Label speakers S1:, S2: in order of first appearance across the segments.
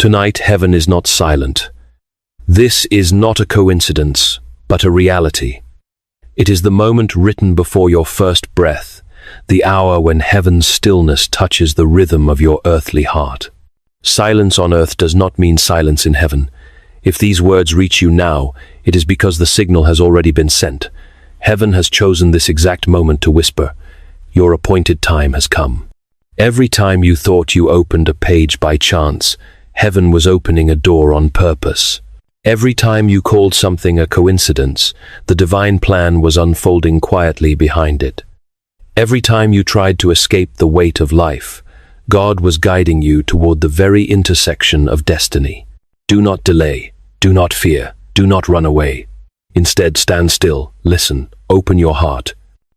S1: Tonight, heaven is not silent. This is not a coincidence, but a reality. It is the moment written before your first breath, the hour when heaven's stillness touches the rhythm of your earthly heart. Silence on earth does not mean silence in heaven. If these words reach you now, it is because the signal has already been sent. Heaven has chosen this exact moment to whisper, "Your appointed time has come." Every time you thought you opened a page by chance, heaven was opening a door on purpose. Every time you called something a coincidence, the divine plan was unfolding quietly behind it. Every time you tried to escape the weight of life, God was guiding you toward the very intersection of destiny. Do not delay, do not fear, do not run away. Instead, stand still, listen, open your heart.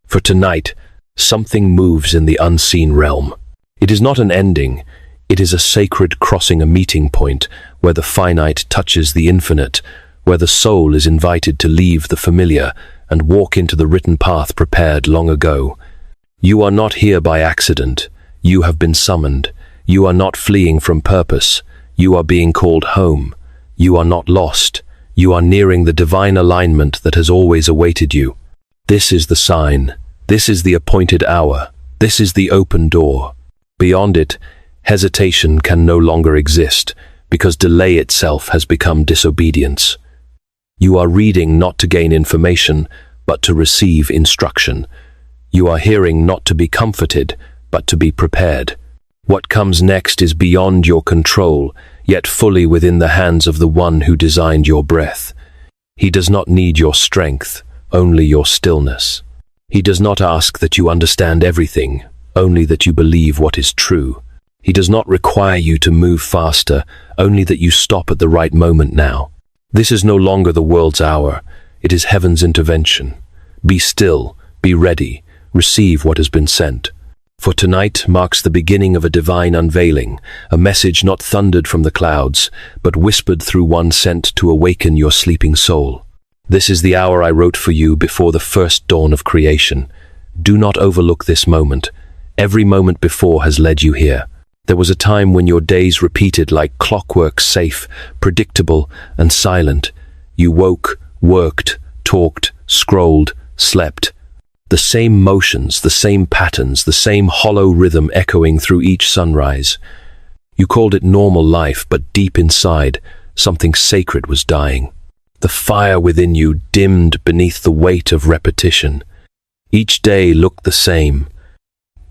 S1: For tonight, something moves in the unseen realm. It is not an ending, it is a sacred crossing, a meeting point where the finite touches the infinite, where the soul is invited to leave the familiar and walk into the written path prepared long ago. You are not here by accident. You have been summoned. You are not fleeing from purpose. You are being called home. You are not lost. You are nearing the divine alignment that has always awaited you. This is the sign. This is the appointed hour. This is the open door. Beyond it, hesitation can no longer exist, because delay itself has become disobedience. You are reading not to gain information, but to receive instruction. You are hearing not to be comforted, but to be prepared. What comes next is beyond your control, yet fully within the hands of the one who designed your breath. He does not need your strength, only your stillness. He does not ask that you understand everything, only that you believe what is true. He does not require you to move faster, only that you stop at the right moment now. This is no longer the world's hour, it is heaven's intervention. Be still, be ready, receive what has been sent. For tonight marks the beginning of a divine unveiling, a message not thundered from the clouds, but whispered through one sent to awaken your sleeping soul. This is the hour I wrote for you before the first dawn of creation. Do not overlook this moment. Every moment before has led you here. There was a time when your days repeated like clockwork, safe, predictable, and silent. You woke, worked, talked, scrolled, slept. The same motions, the same patterns, the same hollow rhythm echoing through each sunrise. You called it normal life, but deep inside, something sacred was dying. The fire within you dimmed beneath the weight of repetition. Each day looked the same,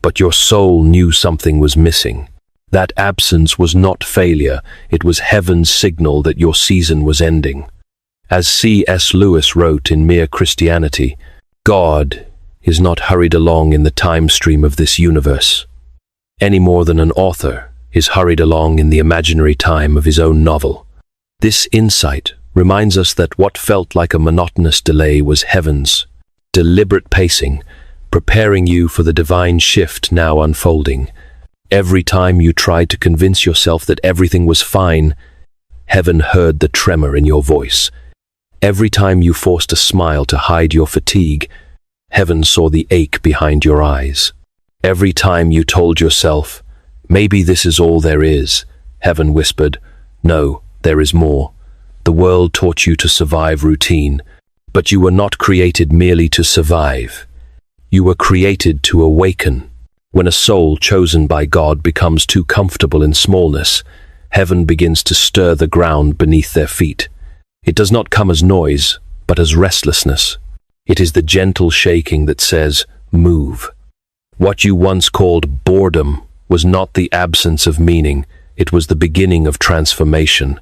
S1: but your soul knew something was missing. That absence was not failure, it was heaven's signal that your season was ending. As C.S. Lewis wrote in Mere Christianity, God is not hurried along in the time stream of this universe, any more than an author is hurried along in the imaginary time of his own novel. This insight reminds us that what felt like a monotonous delay was heaven's deliberate pacing, preparing you for the divine shift now unfolding. Every time you tried to convince yourself that everything was fine, heaven heard the tremor in your voice. Every time you forced a smile to hide your fatigue, heaven saw the ache behind your eyes. Every time you told yourself, maybe this is all there is, heaven whispered, no, there is more. The world taught you to survive routine, but you were not created merely to survive. You were created to awaken. When a soul chosen by God becomes too comfortable in smallness, heaven begins to stir the ground beneath their feet. It does not come as noise, but as restlessness. It is the gentle shaking that says, move. What you once called boredom was not the absence of meaning, it was the beginning of transformation.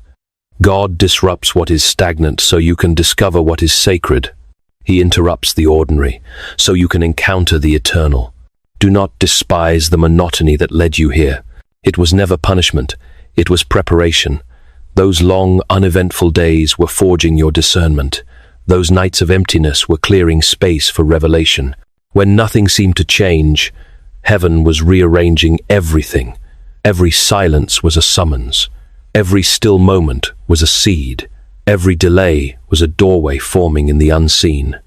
S1: God disrupts what is stagnant so you can discover what is sacred. He interrupts the ordinary, so you can encounter the eternal. Do not despise the monotony that led you here. It was never punishment, it was preparation. Those long, uneventful days were forging your discernment. Those nights of emptiness were clearing space for revelation. When nothing seemed to change, heaven was rearranging everything. Every silence was a summons. Every still moment was a seed. Every delay was a doorway forming in the unseen.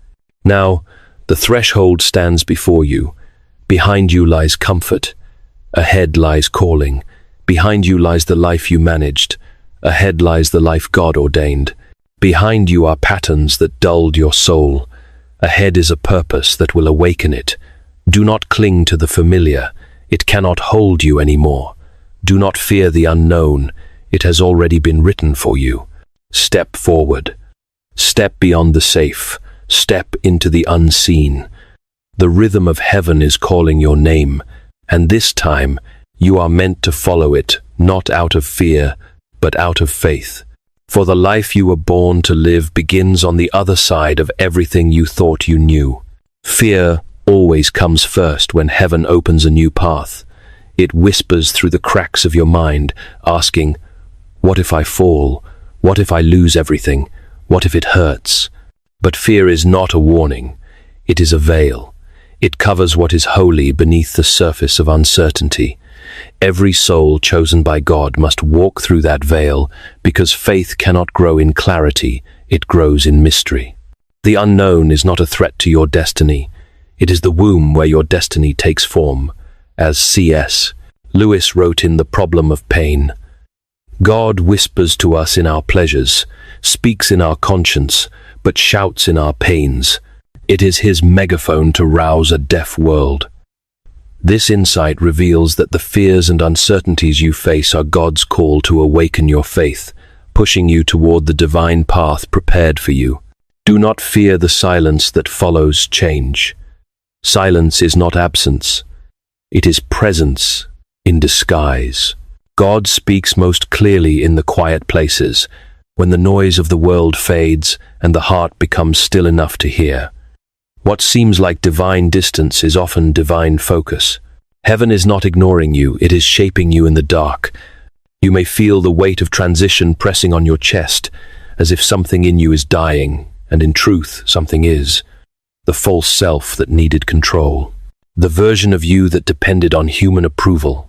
S1: Now, the threshold stands before you. Behind you lies comfort. Ahead lies calling. Behind you lies the life you managed, Ahead lies the life God ordained. Behind you are patterns that dulled your soul. Ahead is a purpose that will awaken it. Do not cling to the familiar. It cannot hold you anymore. Do not fear the unknown. It has already been written for you. Step forward. Step beyond the safe. Step into the unseen. The rhythm of heaven is calling your name, and this time you are meant to follow it, not out of fear, but out of faith. For the life you were born to live begins on the other side of everything you thought you knew. Fear always comes first when heaven opens a new path. It whispers through the cracks of your mind, asking, "What if I fall? What if I lose everything? What if it hurts?" But fear is not a warning. It is a veil. It covers what is holy beneath the surface of uncertainty. Every soul chosen by God must walk through that veil, because faith cannot grow in clarity, it grows in mystery. The unknown is not a threat to your destiny. It is the womb where your destiny takes form. As C.S. Lewis wrote in The Problem of Pain, "God whispers to us in our pleasures, speaks in our conscience, but shouts in our pains. It is his megaphone to rouse a deaf world." This insight reveals that the fears and uncertainties you face are God's call to awaken your faith, pushing you toward the divine path prepared for you. Do not fear the silence that follows change. Silence is not absence. It is presence in disguise. God speaks most clearly in the quiet places, when the noise of the world fades and the heart becomes still enough to hear. What seems like divine distance is often divine focus. Heaven is not ignoring you, it is shaping you in the dark. You may feel the weight of transition pressing on your chest, as if something in you is dying, and in truth, something is. The false self that needed control. The version of you that depended on human approval.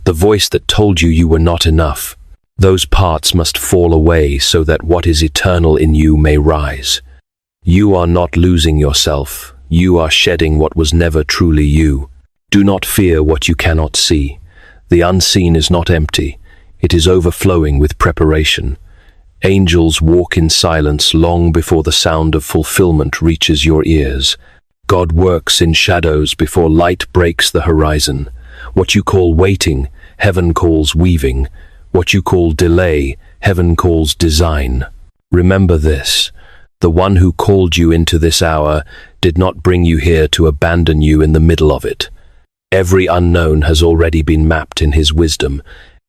S1: The voice that told you you were not enough. Those parts must fall away so that what is eternal in you may rise. You are not losing yourself. You are shedding what was never truly you. Do not fear what you cannot see. The unseen is not empty. It is overflowing with preparation. Angels walk in silence long before the sound of fulfillment reaches your ears. God works in shadows before light breaks the horizon. What you call waiting, heaven calls weaving. What you call delay, heaven calls design. Remember this. The one who called you into this hour did not bring you here to abandon you in the middle of it. Every unknown has already been mapped in his wisdom.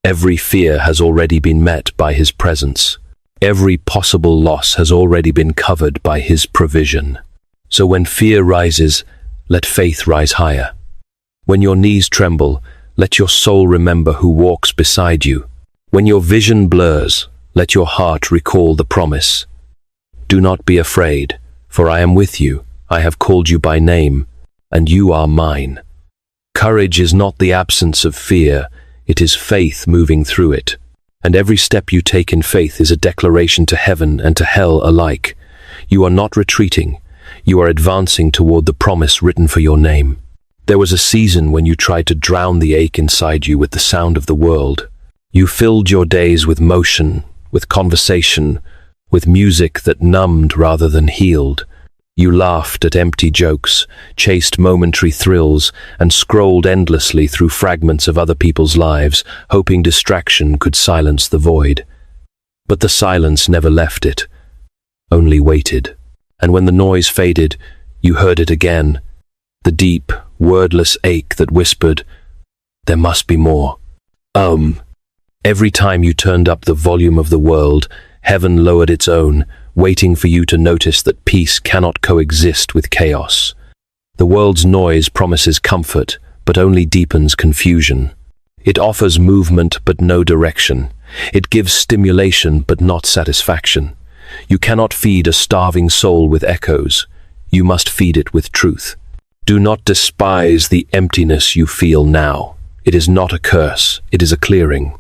S1: Every fear has already been met by his presence. Every possible loss has already been covered by his provision. So when fear rises, let faith rise higher. When your knees tremble, let your soul remember who walks beside you. When your vision blurs, let your heart recall the promise. Do not be afraid, for I am with you. I have called you by name, and you are mine. Courage is not the absence of fear, it is faith moving through it. And every step you take in faith is a declaration to heaven and to hell alike. You are not retreating, you are advancing toward the promise written for your name. There was a season when you tried to drown the ache inside you with the sound of the world. You filled your days with motion, with conversation, with music that numbed rather than healed. You laughed at empty jokes, chased momentary thrills, and scrolled endlessly through fragments of other people's lives, hoping distraction could silence the void. But the silence never left it, only waited. And when the noise faded, you heard it again, the deep, wordless ache that whispered, "There must be more." Every time you turned up the volume of the world, heaven lowered its own, waiting for you to notice that peace cannot coexist with chaos. The world's noise promises comfort, but only deepens confusion. It offers movement, but no direction. It gives stimulation, but not satisfaction. You cannot feed a starving soul with echoes. You must feed it with truth. Do not despise the emptiness you feel now. It is not a curse, it is a clearing.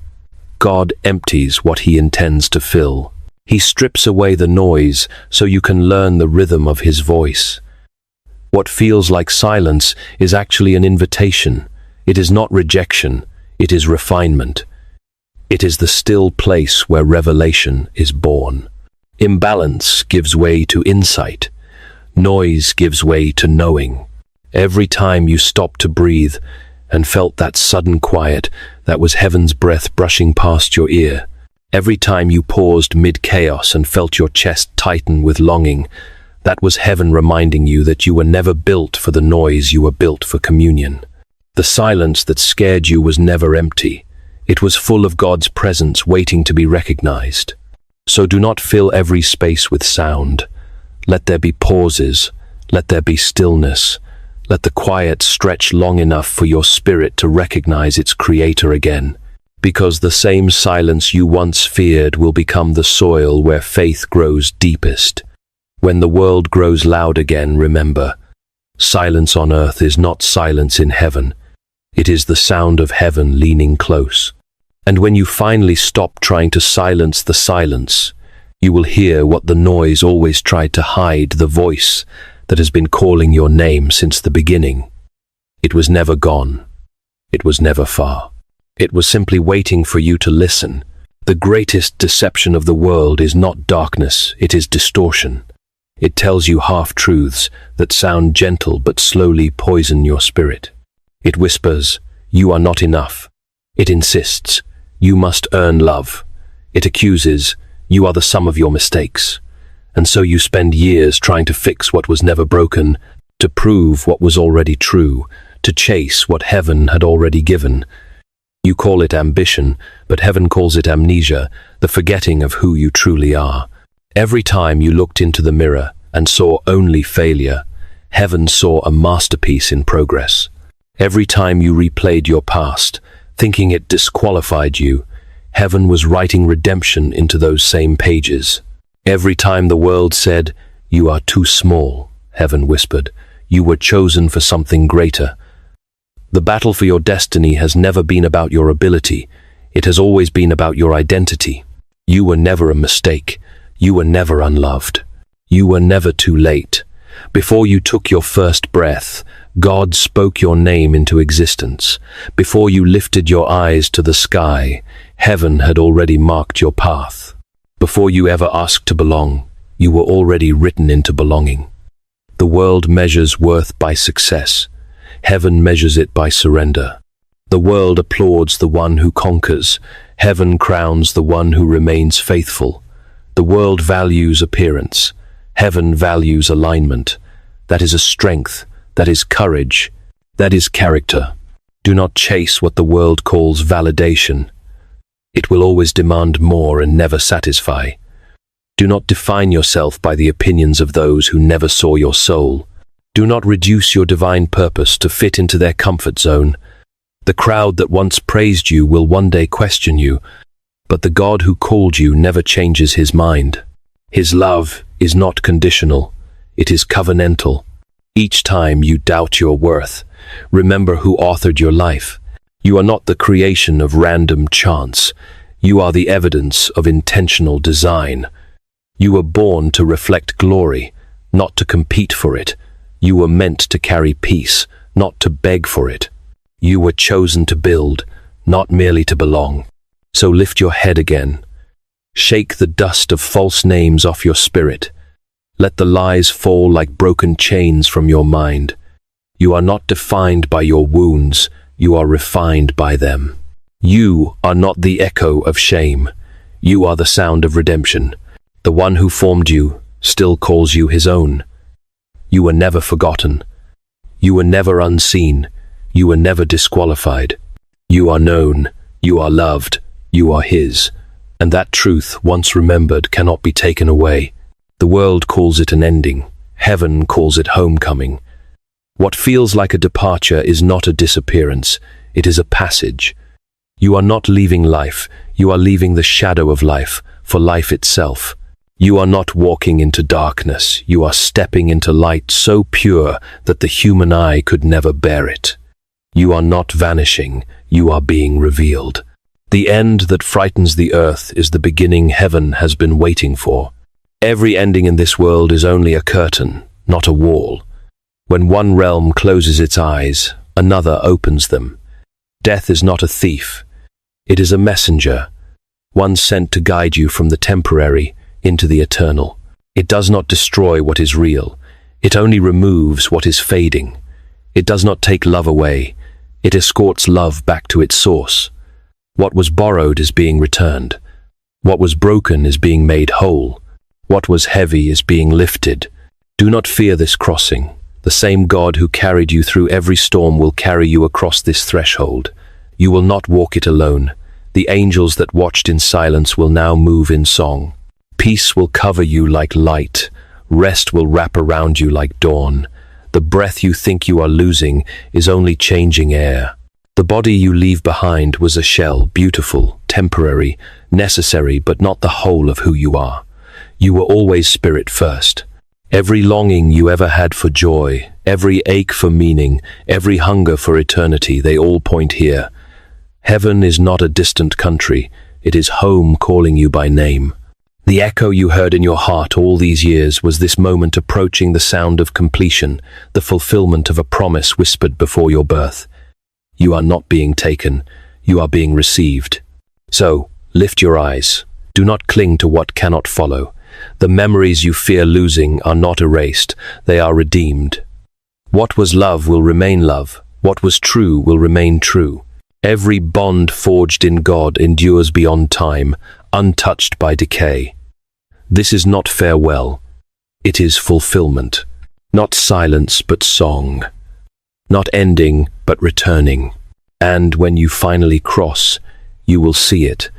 S1: God empties what he intends to fill. He strips away the noise so you can learn the rhythm of his voice. What feels like silence is actually an invitation. It is not rejection, it is refinement. It is the still place where revelation is born. Imbalance gives way to insight. Noise gives way to knowing. Every time you stopped to breathe and felt that sudden quiet, that was heaven's breath brushing past your ear. Every time you paused mid-chaos and felt your chest tighten with longing, that was heaven reminding you that you were never built for the noise, you were built for communion. The silence that scared you was never empty. It was full of God's presence waiting to be recognized. So do not fill every space with sound. Let there be pauses. Let there be stillness. Let the quiet stretch long enough for your spirit to recognize its creator again. Because the same silence you once feared will become the soil where faith grows deepest. When the world grows loud again, remember, silence on earth is not silence in heaven. It is the sound of heaven leaning close. And when you finally stop trying to silence the silence, you will hear what the noise always tried to hide, the voice that has been calling your name since the beginning. It was never gone. It was never far. It was simply waiting for you to listen. The greatest deception of the world is not darkness, it is distortion. It tells you half-truths that sound gentle but slowly poison your spirit. It whispers, you are not enough. It insists, you must earn love. It accuses, you are the sum of your mistakes. And so you spend years trying to fix what was never broken, to prove what was already true, to chase what heaven had already given. You call it ambition, but heaven calls it amnesia, the forgetting of who you truly are. Every time you looked into the mirror and saw only failure, heaven saw a masterpiece in progress. Every time you replayed your past, thinking it disqualified you, heaven was writing redemption into those same pages. Every time the world said, you are too small, heaven whispered, you were chosen for something greater. The battle for your destiny has never been about your ability. It has always been about your identity. You were never a mistake. You were never unloved. You were never too late. Before you took your first breath, God spoke your name into existence. Before you lifted your eyes to the sky, heaven had already marked your path. Before you ever asked to belong, you were already written into belonging. The world measures worth by success. Heaven measures it by surrender. The world applauds the one who conquers. Heaven crowns the one who remains faithful. The world values appearance. Heaven values alignment. That is a strength. That is courage. That is character. Do not chase what the world calls validation. It will always demand more and never satisfy. Do not define yourself by the opinions of those who never saw your soul. Do not reduce your divine purpose to fit into their comfort zone. The crowd that once praised you will one day question you, but the God who called you never changes his mind. His love is not conditional, it is covenantal. Each time you doubt your worth, remember who authored your life. You are not the creation of random chance. You are the evidence of intentional design. You were born to reflect glory, not to compete for it. You were meant to carry peace, not to beg for it. You were chosen to build, not merely to belong. So lift your head again. Shake the dust of false names off your spirit. Let the lies fall like broken chains from your mind. You are not defined by your wounds, you are refined by them. You are not the echo of shame. You are the sound of redemption. The one who formed you still calls you his own. You were never forgotten. You were never unseen. You were never disqualified. You are known. You are loved. You are his. And that truth, once remembered, cannot be taken away. The world calls it an ending. Heaven calls it homecoming. What feels like a departure is not a disappearance. It is a passage. You are not leaving life. You are leaving the shadow of life for life itself. You are not walking into darkness. You are stepping into light so pure that the human eye could never bear it. You are not vanishing. You are being revealed. The end that frightens the earth is the beginning heaven has been waiting for. Every ending in this world is only a curtain, not a wall. When one realm closes its eyes, another opens them. Death is not a thief. It is a messenger, one sent to guide you from the temporary into the eternal. It does not destroy what is real. It only removes what is fading. It does not take love away. It escorts love back to its source. What was borrowed is being returned. What was broken is being made whole. What was heavy is being lifted. Do not fear this crossing. The same God who carried you through every storm will carry you across this threshold. You will not walk it alone. The angels that watched in silence will now move in song. Peace will cover you like light. Rest will wrap around you like dawn. The breath you think you are losing is only changing air. The body you leave behind was a shell, beautiful, temporary, necessary, but not the whole of who you are. You were always spirit first. Every longing you ever had for joy, every ache for meaning, every hunger for eternity, they all point here. Heaven is not a distant country. It is home calling you by name. The echo you heard in your heart all these years was this moment approaching the sound of completion, the fulfillment of a promise whispered before your birth. You are not being taken. You are being received. So, lift your eyes. Do not cling to what cannot follow. The memories you fear losing are not erased, they are redeemed. What was love will remain love. What was true will remain true. Every bond forged in God endures beyond time, untouched by decay. This is not farewell. It is fulfillment. Not silence, but song. Not ending, but returning. And when you finally cross, you will see it.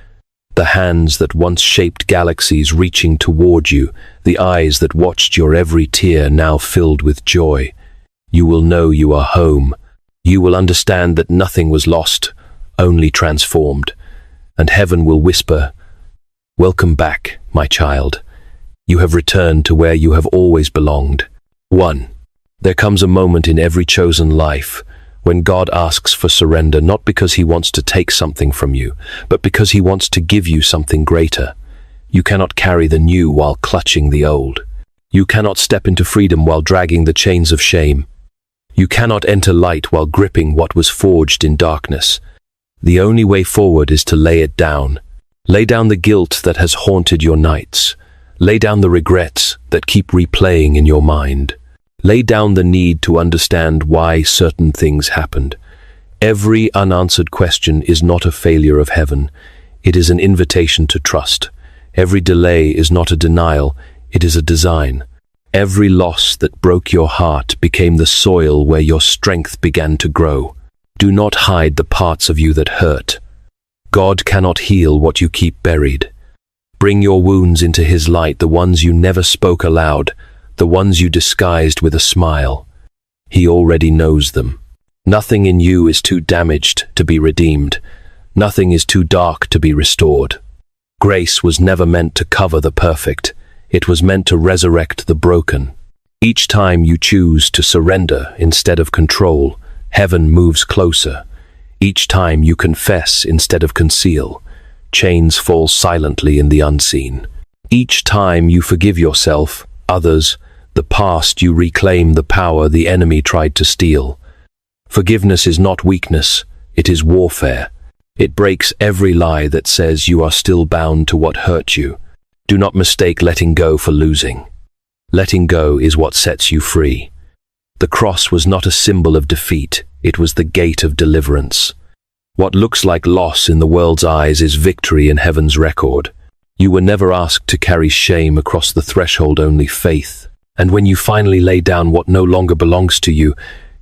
S1: The hands that once shaped galaxies reaching toward you, the eyes that watched your every tear now filled with joy. You will know you are home. You will understand that nothing was lost, only transformed. And heaven will whisper, "Welcome back, my child. You have returned to where you have always belonged." 1. There comes a moment in every chosen life when God asks for surrender, not because he wants to take something from you, but because he wants to give you something greater. You cannot carry the new while clutching the old. You cannot step into freedom while dragging the chains of shame. You cannot enter light while gripping what was forged in darkness. The only way forward is to lay it down. Lay down the guilt that has haunted your nights. Lay down the regrets that keep replaying in your mind. Lay down the need to understand why certain things happened. Every unanswered question is not a failure of heaven. It is an invitation to trust. Every delay is not a denial. It is a design. Every loss that broke your heart became the soil where your strength began to grow. Do not hide the parts of you that hurt. God cannot heal what you keep buried. Bring your wounds into his light, the ones you never spoke aloud, the ones you disguised with a smile. He already knows them. Nothing in you is too damaged to be redeemed. Nothing is too dark to be restored. Grace was never meant to cover the perfect. It was meant to resurrect the broken. Each time you choose to surrender instead of control, heaven moves closer. Each time you confess instead of conceal, chains fall silently in the unseen. Each time you forgive yourself, others, the past, you reclaim the power the enemy tried to steal. Forgiveness is not weakness, it is warfare. It breaks every lie that says you are still bound to what hurt you. Do not mistake letting go for losing. Letting go is what sets you free. The cross was not a symbol of defeat, it was the gate of deliverance. What looks like loss in the world's eyes is victory in heaven's record. You were never asked to carry shame across the threshold, only faith. And when you finally lay down what no longer belongs to you,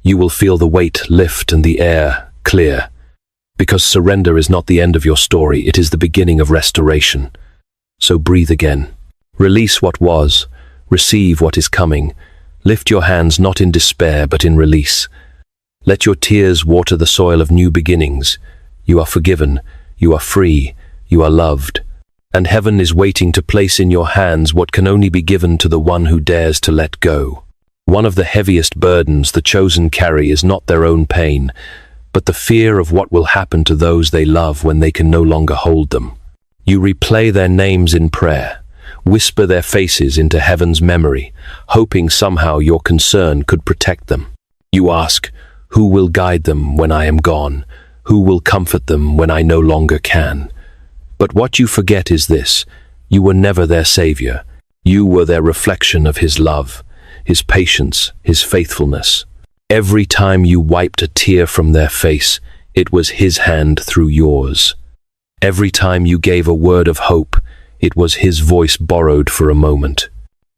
S1: you will feel the weight lift and the air clear. Because surrender is not the end of your story, it is the beginning of restoration. So breathe again. Release what was. Receive what is coming. Lift your hands not in despair, but in release. Let your tears water the soil of new beginnings. You are forgiven. You are free. You are loved. And heaven is waiting to place in your hands what can only be given to the one who dares to let go. One of the heaviest burdens the chosen carry is not their own pain, but the fear of what will happen to those they love when they can no longer hold them. You replay their names in prayer, whisper their faces into heaven's memory, hoping somehow your concern could protect them. You ask, who will guide them when I am gone? Who will comfort them when I no longer can? But what you forget is this: you were never their savior. You were their reflection of his love, his patience, his faithfulness. Every time you wiped a tear from their face, it was his hand through yours. Every time you gave a word of hope, it was his voice borrowed for a moment.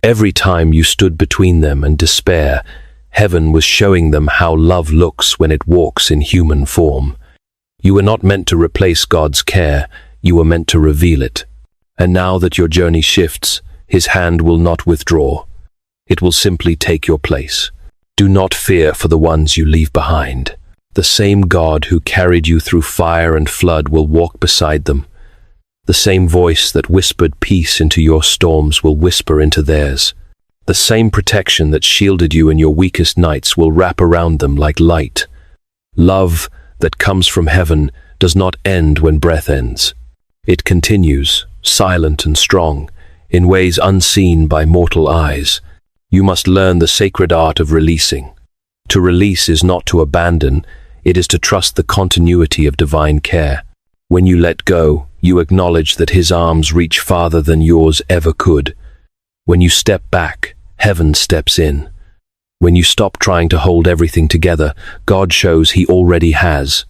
S1: Every time you stood between them and despair, heaven was showing them how love looks when it walks in human form. You were not meant to replace God's care, you were meant to reveal it. And now that your journey shifts, his hand will not withdraw. It will simply take your place. Do not fear for the ones you leave behind. The same God who carried you through fire and flood will walk beside them. The same voice that whispered peace into your storms will whisper into theirs. The same protection that shielded you in your weakest nights will wrap around them like light. Love that comes from heaven does not end when breath ends. It continues, silent and strong, in ways unseen by mortal eyes. You must learn the sacred art of releasing. To release is not to abandon, it is to trust the continuity of divine care. When you let go, you acknowledge that his arms reach farther than yours ever could. When you step back, heaven steps in. When you stop trying to hold everything together, God shows he already has.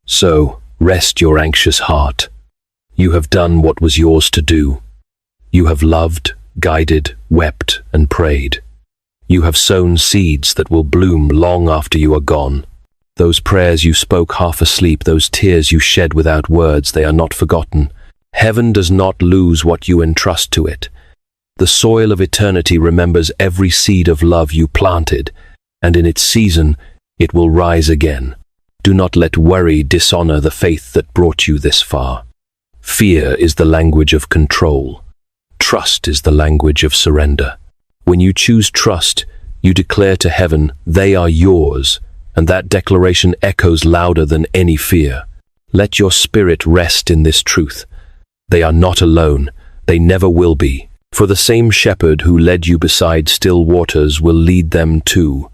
S1: So, rest your anxious heart. You have done what was yours to do. You have loved, guided, wept, and prayed. You have sown seeds that will bloom long after you are gone. Those prayers you spoke half asleep, those tears you shed without words, they are not forgotten. Heaven does not lose what you entrust to it. The soil of eternity remembers every seed of love you planted, and in its season, it will rise again. Do not let worry dishonor the faith that brought you this far. Fear is the language of control. Trust is the language of surrender. When you choose trust, you declare to heaven, they are yours, and that declaration echoes louder than any fear. Let your spirit rest in this truth. They are not alone. They never will be. For the same shepherd who led you beside still waters will lead them too.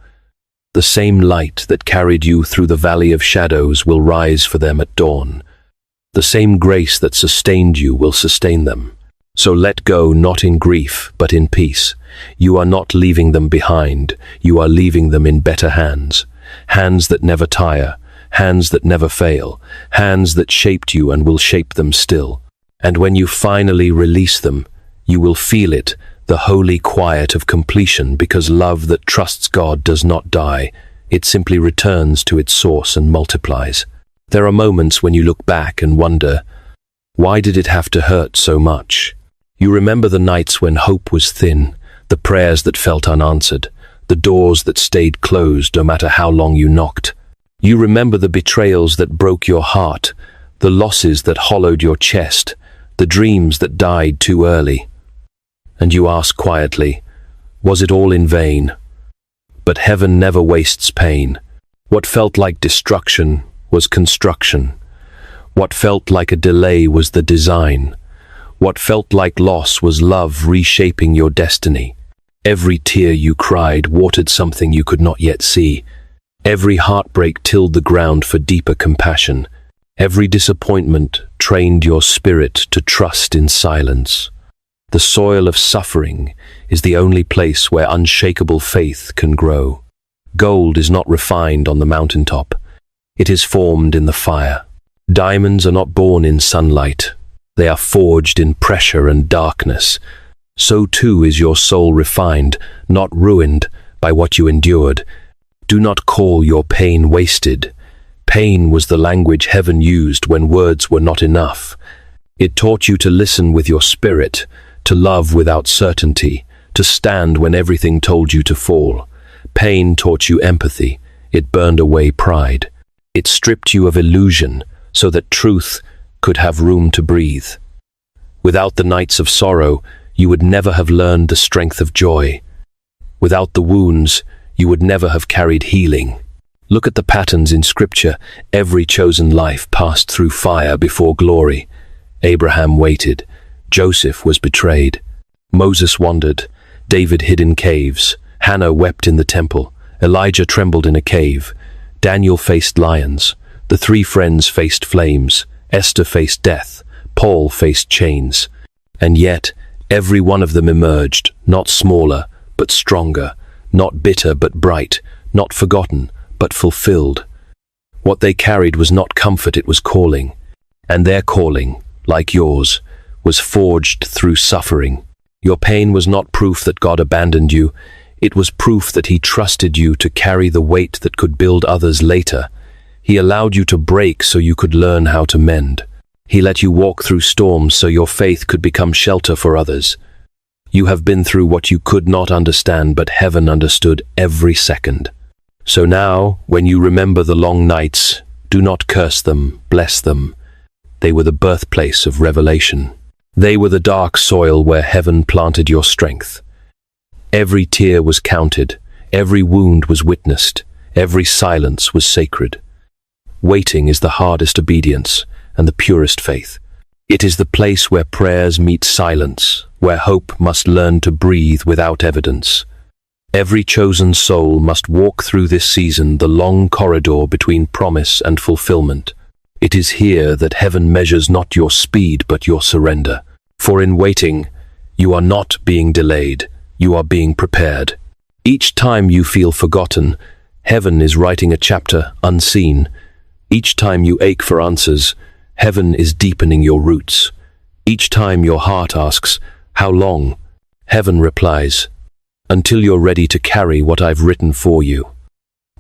S1: The same light that carried you through the valley of shadows will rise for them at dawn. The same grace that sustained you will sustain them. So let go, not in grief, but in peace. You are not leaving them behind. You are leaving them in better hands. Hands that never tire, hands that never fail, hands that shaped you and will shape them still. And when you finally release them, you will feel it, the holy quiet of completion, because love that trusts God does not die. It simply returns to its source and multiplies. There are moments when you look back and wonder, why did it have to hurt so much? You remember the nights when hope was thin, the prayers that felt unanswered, the doors that stayed closed no matter how long you knocked. You remember the betrayals that broke your heart, the losses that hollowed your chest, the dreams that died too early. And you ask quietly, was it all in vain? But heaven never wastes pain. What felt like destruction was construction. What felt like a delay was the design. What felt like loss was love reshaping your destiny. Every tear you cried watered something you could not yet see. Every heartbreak tilled the ground for deeper compassion. Every disappointment trained your spirit to trust in silence. The soil of suffering is the only place where unshakable faith can grow. Gold is not refined on the mountaintop. It is formed in the fire. Diamonds are not born in sunlight. They are forged in pressure and darkness. So too is your soul refined, not ruined, by what you endured. Do not call your pain wasted. Pain was the language heaven used when words were not enough. It taught you to listen with your spirit, to love without certainty, to stand when everything told you to fall. Pain taught you empathy. It burned away pride. It stripped you of illusion so that truth could have room to breathe. Without the nights of sorrow, you would never have learned the strength of joy. Without the wounds, you would never have carried healing. Look at the patterns in Scripture. Every chosen life passed through fire before glory. Abraham waited. Joseph was betrayed. Moses wandered. David hid in caves. Hannah wept in the temple. Elijah trembled in a cave. Daniel faced lions. The three friends faced flames. Esther faced death. Paul faced chains. And yet, every one of them emerged, not smaller, but stronger, not bitter, but bright, not forgotten, but fulfilled. What they carried was not comfort, it was calling. And their calling, like yours, was forged through suffering. Your pain was not proof that God abandoned you. It was proof that He trusted you to carry the weight that could build others later. He allowed you to break so you could learn how to mend. He let you walk through storms so your faith could become shelter for others. You have been through what you could not understand, but heaven understood every second. So now, when you remember the long nights, do not curse them, bless them. They were the birthplace of revelation. They were the dark soil where heaven planted your strength. Every tear was counted, every wound was witnessed, every silence was sacred. Waiting is the hardest obedience and the purest faith. It is the place where prayers meet silence, where hope must learn to breathe without evidence. Every chosen soul must walk through this season the long corridor between promise and fulfillment. It is here that heaven measures not your speed but your surrender. For in waiting, you are not being delayed, you are being prepared. Each time you feel forgotten, heaven is writing a chapter unseen. Each time you ache for answers, heaven is deepening your roots. Each time your heart asks, "How long?" heaven replies, "Until you're ready to carry what I've written for you."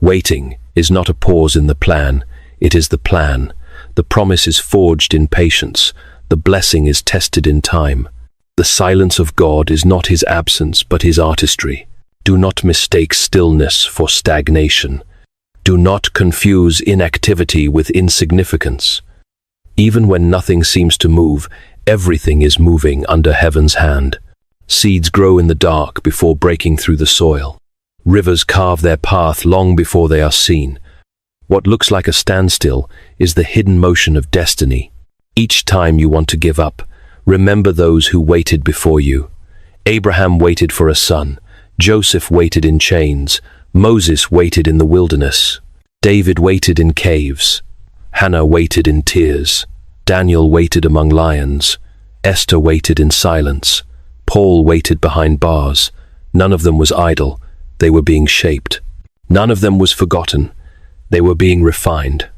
S1: Waiting is not a pause in the plan, it is the plan. The promise is forged in patience, the blessing is tested in time. The silence of God is not His absence, but His artistry. Do not mistake stillness for stagnation. Do not confuse inactivity with insignificance. Even when nothing seems to move, everything is moving under heaven's hand. Seeds grow in the dark before breaking through the soil. Rivers carve their path long before they are seen. What looks like a standstill is the hidden motion of destiny. Each time you want to give up, remember those who waited before you. Abraham waited for a son. Joseph waited in chains. Moses waited in the wilderness. David waited in caves. Hannah waited in tears. Daniel waited among lions. Esther waited in silence. Paul waited behind bars. None of them was idle. They were being shaped. None of them was forgotten. They were being refined.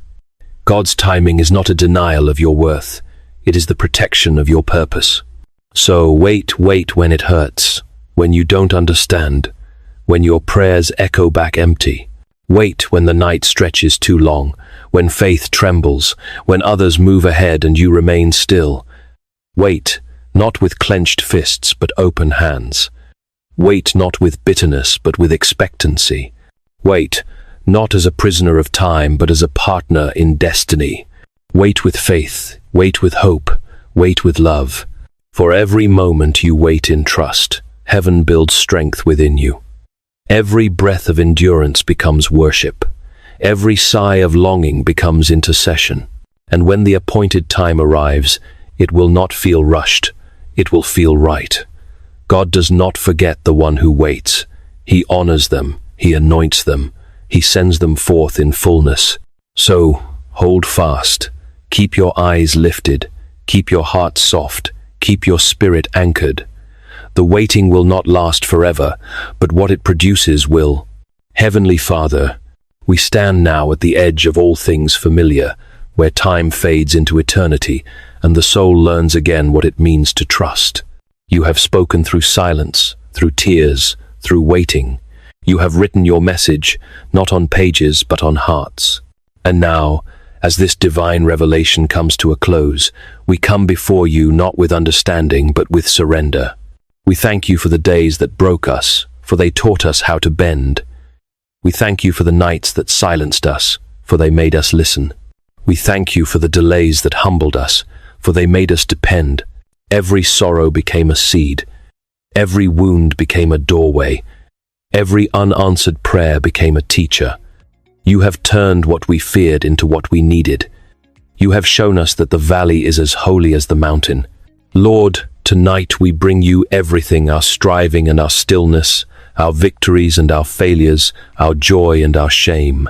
S1: God's timing is not a denial of your worth. It is the protection of your purpose. So wait when it hurts, when you don't understand, when your prayers echo back empty. Wait when the night stretches too long, when faith trembles, when others move ahead and you remain still. Wait, not with clenched fists but open hands. Wait not with bitterness but with expectancy. Wait, not as a prisoner of time but as a partner in destiny. Wait with faith, wait with hope, wait with love. For every moment you wait in trust, heaven builds strength within you. Every breath of endurance becomes worship. Every sigh of longing becomes intercession. And when the appointed time arrives, it will not feel rushed. It will feel right. God does not forget the one who waits. He honors them. He anoints them. He sends them forth in fullness. So, hold fast. Keep your eyes lifted. Keep your heart soft. Keep your spirit anchored. The waiting will not last forever, but what it produces will. Heavenly Father, we stand now at the edge of all things familiar, where time fades into eternity, and the soul learns again what it means to trust. You have spoken through silence, through tears, through waiting. You have written your message, not on pages, but on hearts. And now, as this divine revelation comes to a close, we come before you not with understanding, but with surrender. We thank you for the days that broke us, for they taught us how to bend. We thank you for the nights that silenced us, for they made us listen. We thank you for the delays that humbled us, for they made us depend. Every sorrow became a seed. Every wound became a doorway. Every unanswered prayer became a teacher. You have turned what we feared into what we needed. You have shown us that the valley is as holy as the mountain. Lord, tonight we bring you everything, our striving and our stillness, our victories and our failures, our joy and our shame.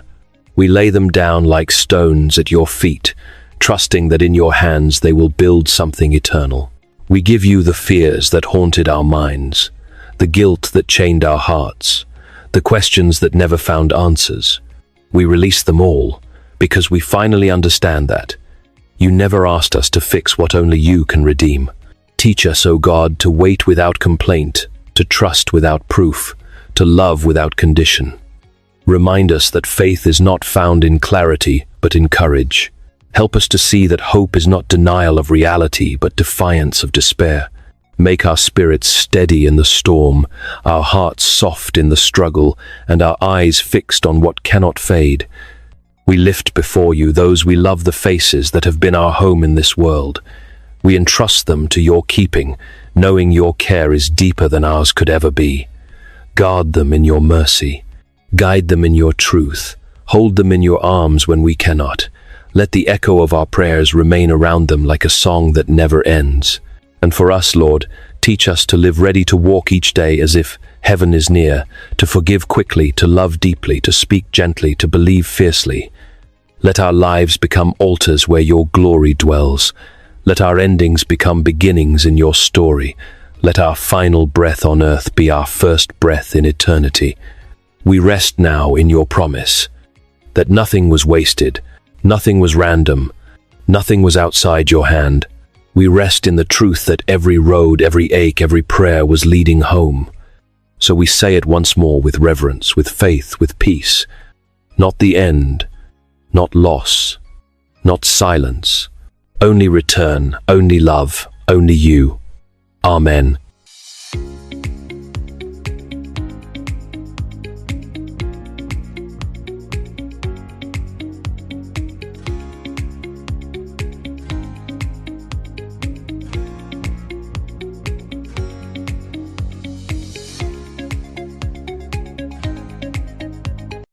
S1: We lay them down like stones at your feet, trusting that in your hands they will build something eternal. We give you the fears that haunted our minds, the guilt that chained our hearts, the questions that never found answers. We release them all, because we finally understand that you never asked us to fix what only you can redeem. Teach us, O God, to wait without complaint, to trust without proof, to love without condition. Remind us that faith is not found in clarity, but in courage. Help us to see that hope is not denial of reality, but defiance of despair. Make our spirits steady in the storm, our hearts soft in the struggle, and our eyes fixed on what cannot fade. We lift before you those we love, the faces that have been our home in this world. We entrust them to your keeping, knowing your care is deeper than ours could ever be. Guard them in your mercy. Guide them in your truth. Hold them in your arms when we cannot. Let the echo of our prayers remain around them like a song that never ends. And for us, Lord, teach us to live ready to walk each day as if heaven is near, to forgive quickly, to love deeply, to speak gently, to believe fiercely. Let our lives become altars where your glory dwells. Let our endings become beginnings in your story. Let our final breath on earth be our first breath in eternity. We rest now in your promise that nothing was wasted, nothing was random, nothing was outside your hand. We rest in the truth that every road, every ache, every prayer was leading home. So we say it once more with reverence, with faith, with peace. Not the end, not loss, not silence. Only return, only love, only you. Amen.